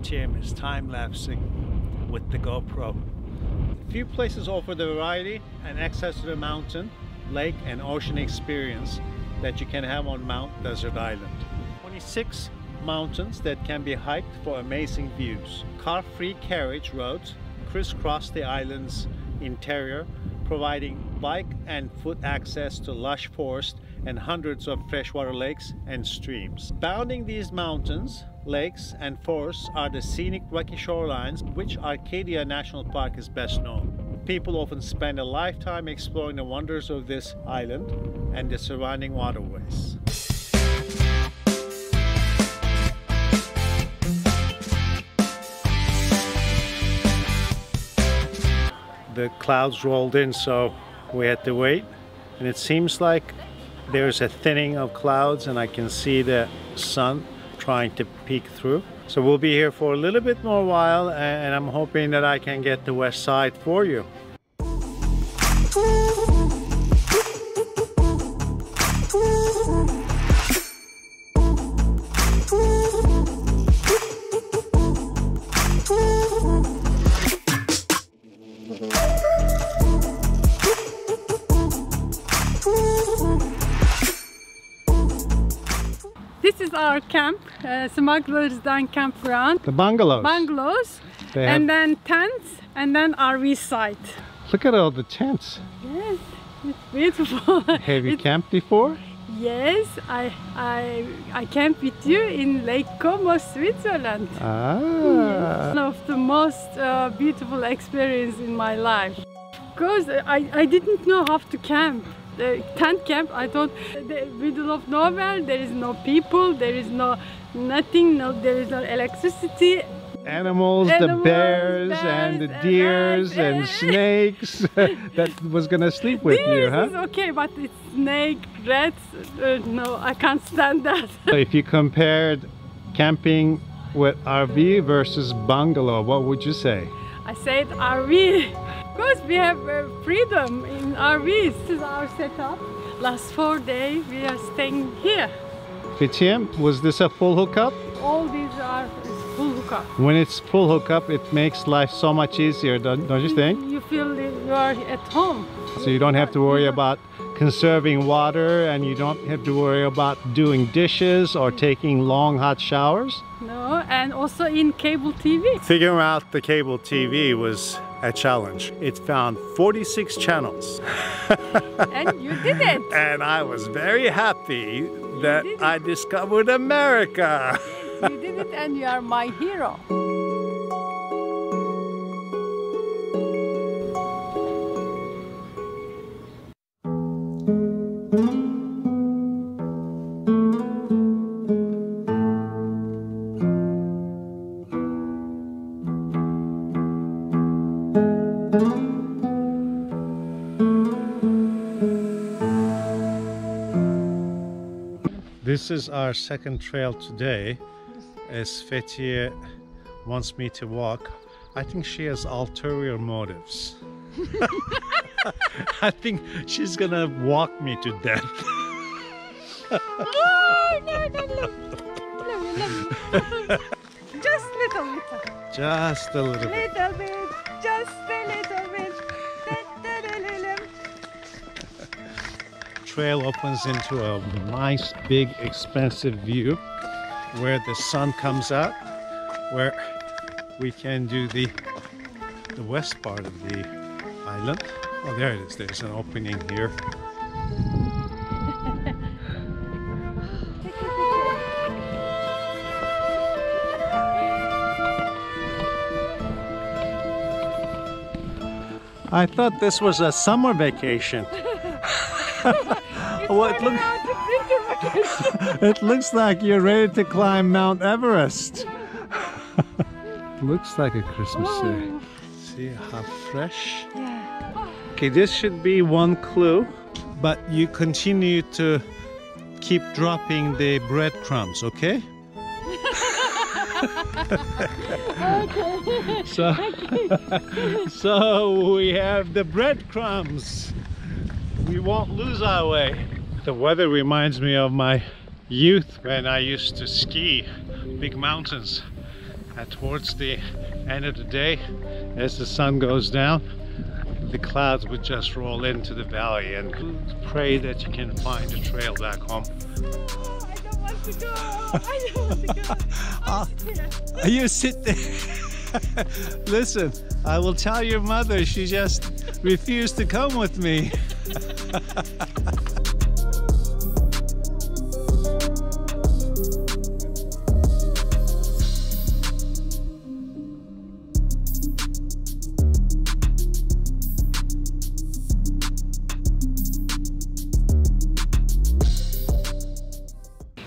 Fethiye is time-lapsing with the GoPro. A few places offer the variety and access to the mountain, lake and ocean experience that you can have on Mount Desert Island. 26 mountains that can be hiked for amazing views. Car-free carriage roads crisscross the island's interior, providing bike and foot access to lush forest and hundreds of freshwater lakes and streams. Bounding these mountains, lakes and forests are the scenic rocky shorelines, which Arcadia National Park is best known. People often spend a lifetime exploring the wonders of this island and the surrounding waterways. The clouds rolled in, so we had to wait, and it seems like there's a thinning of clouds and I can see the sun trying to peek through. So we'll be here for a little bit more while, and I'm hoping that I can get the west side for you. This is our camp, Smugglers Den campground. The bungalows. Bungalows, and then tents, and then RV site. Look at all the tents. Yes, it's beautiful. Have you camped before? Yes, I camped with you in Lake Como, Switzerland. Ah. Yes, one of the most beautiful experience in my life. Because I didn't know how to camp. The tent camp, I thought, the middle of nowhere, there is no people, there is nothing, there is no electricity. Animals, the bears and the deers and snakes that was gonna sleep with you, huh? This is okay, but it's snake, rats, no, I can't stand that. So if you compared camping with RV versus bungalow, what would you say? I said RV. Because we have freedom in RVs. This is our setup. Last 4 days we are staying here. Fethiye, was this a full hookup? All these are full hookup. When it's full hookup, it makes life so much easier, don't you think? You feel you are at home. So you don't have to worry about conserving water, and you don't have to worry about doing dishes or taking long hot showers? No, and also in cable TV. Figuring out the cable TV was a challenge. It found 46 channels. And you did it! And I was very happy that I discovered America. Yes, you did it, and you are my hero. This is our second trail today, as Fethiye wants me to walk. I think she has ulterior motives. I think she's gonna walk me to death. Oh, no. Just little. Just a little bit. Little bit, just a little bit. Trail opens into a nice, big, expansive view where the sun comes out, where we can do the west part of the island. Oh, there it is. There's an opening here. I thought this was a summer vacation. Well, it looks like you're ready to climb Mount Everest. Looks like a Christmas tree. See how fresh? Yeah. Okay, this should be one clue, but you continue to keep dropping the breadcrumbs, okay? Okay. So we have the breadcrumbs. We won't lose our way. The weather reminds me of my youth when I used to ski big mountains. And towards the end of the day, as the sun goes down, the clouds would just roll into the valley, and pray that you can find a trail back home. I don't want to go. I don't want to go. You sit there. Listen, I will tell your mother, she just refused to come with me.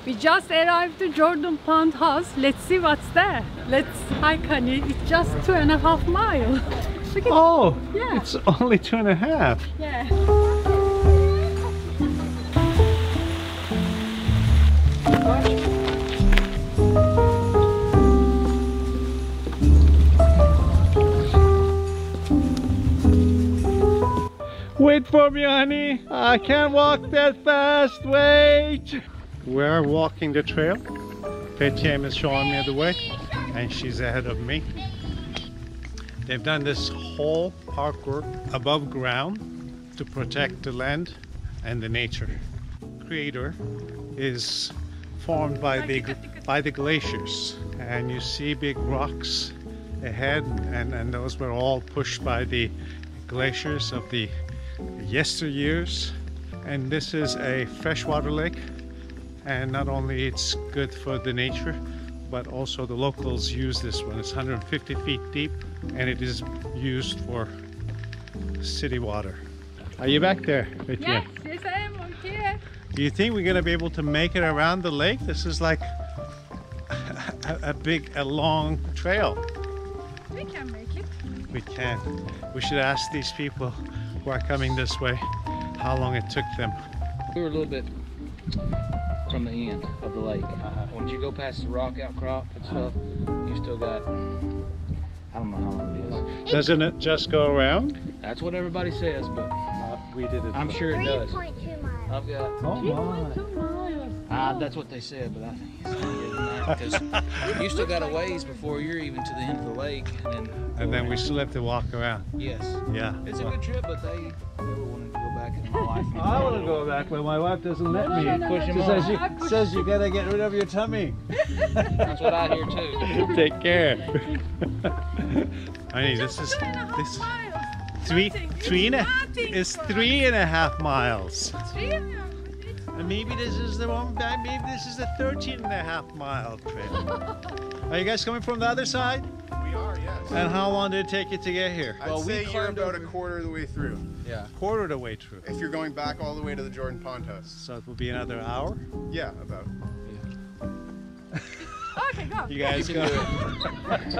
We just arrived to Jordan Pond House. Let's see what's there. Let's hike on it. It's just 2.5 miles. Look at Oh, yeah. it's only 2.5. Yeah. Wait for me, honey. I can't walk that fast. Wait. We're walking the trail. Petiem is showing me the way, and she's ahead of me. They've done this whole parkour above ground to protect the land and the nature. Crater is formed by the glaciers, and you see big rocks ahead, and those were all pushed by the glaciers of the yesteryears. And this is a freshwater lake, and not only it's good for the nature, but also the locals use this one. It's 150 feet deep, and it is used for city water. Are you back there? Yes, yes I am on here. Do you think we're gonna be able to make it around the lake? This is like a long trail. We can make it. We can. We should ask these people who are coming this way how long it took them. We were a little bit from the end of the lake. Once you go past the rock outcrop and stuff, you still got, I don't know how long it is. Doesn't it just go around? That's what everybody says, but We did it. I'm sure it does. 3.2 miles. I've got, Oh my. 2 miles. that's what they said, but I think it's longer than that, because you still got a ways before you're even to the end of the lake. And then we still have to walk around. Yes. Yeah. It's a good trip, but they were wanting to go back, and my wife. I want to go back, but my wife doesn't let me. No, Push him She off. says you gotta get rid of your tummy. That's what I hear too. Take care. I mean, this is 2.5 miles. three and a it's 3.5 miles. 3.5. And maybe this is the wrong time. Maybe this is a 13.5 mile trail. Are you guys coming from the other side? We are, yes. And how long did it take you to get here? I'd say you're about a quarter of the way through. Yeah. Quarter of the way through. If you're going back all the way to the Jordan Pond House. So it will be another hour. Yeah, about. Okay, go. You guys You go. can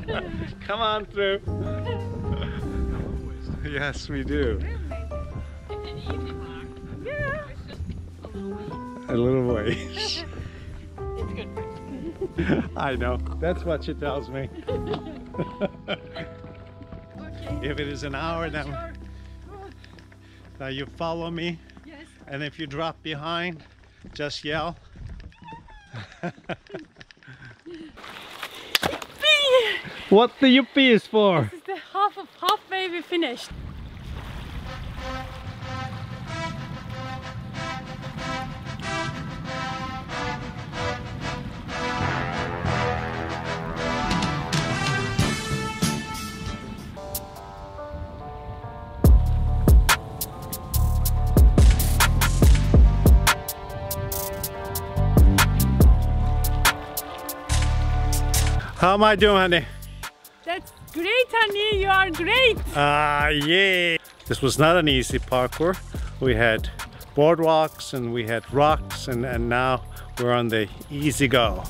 do Come on through. Yes, we do. Yeah. A little ways. It's good. I know. That's what she tells me. Okay. If it is an hour, then Sure. Good. you follow me. Yes. And if you drop behind, just yell. What the yippee is for? This is the halfway we finished. How am I doing, honey? That's great, honey. You are great. Ah, yeah. This was not an easy parkour. We had boardwalks and we had rocks, and now we're on the easy go.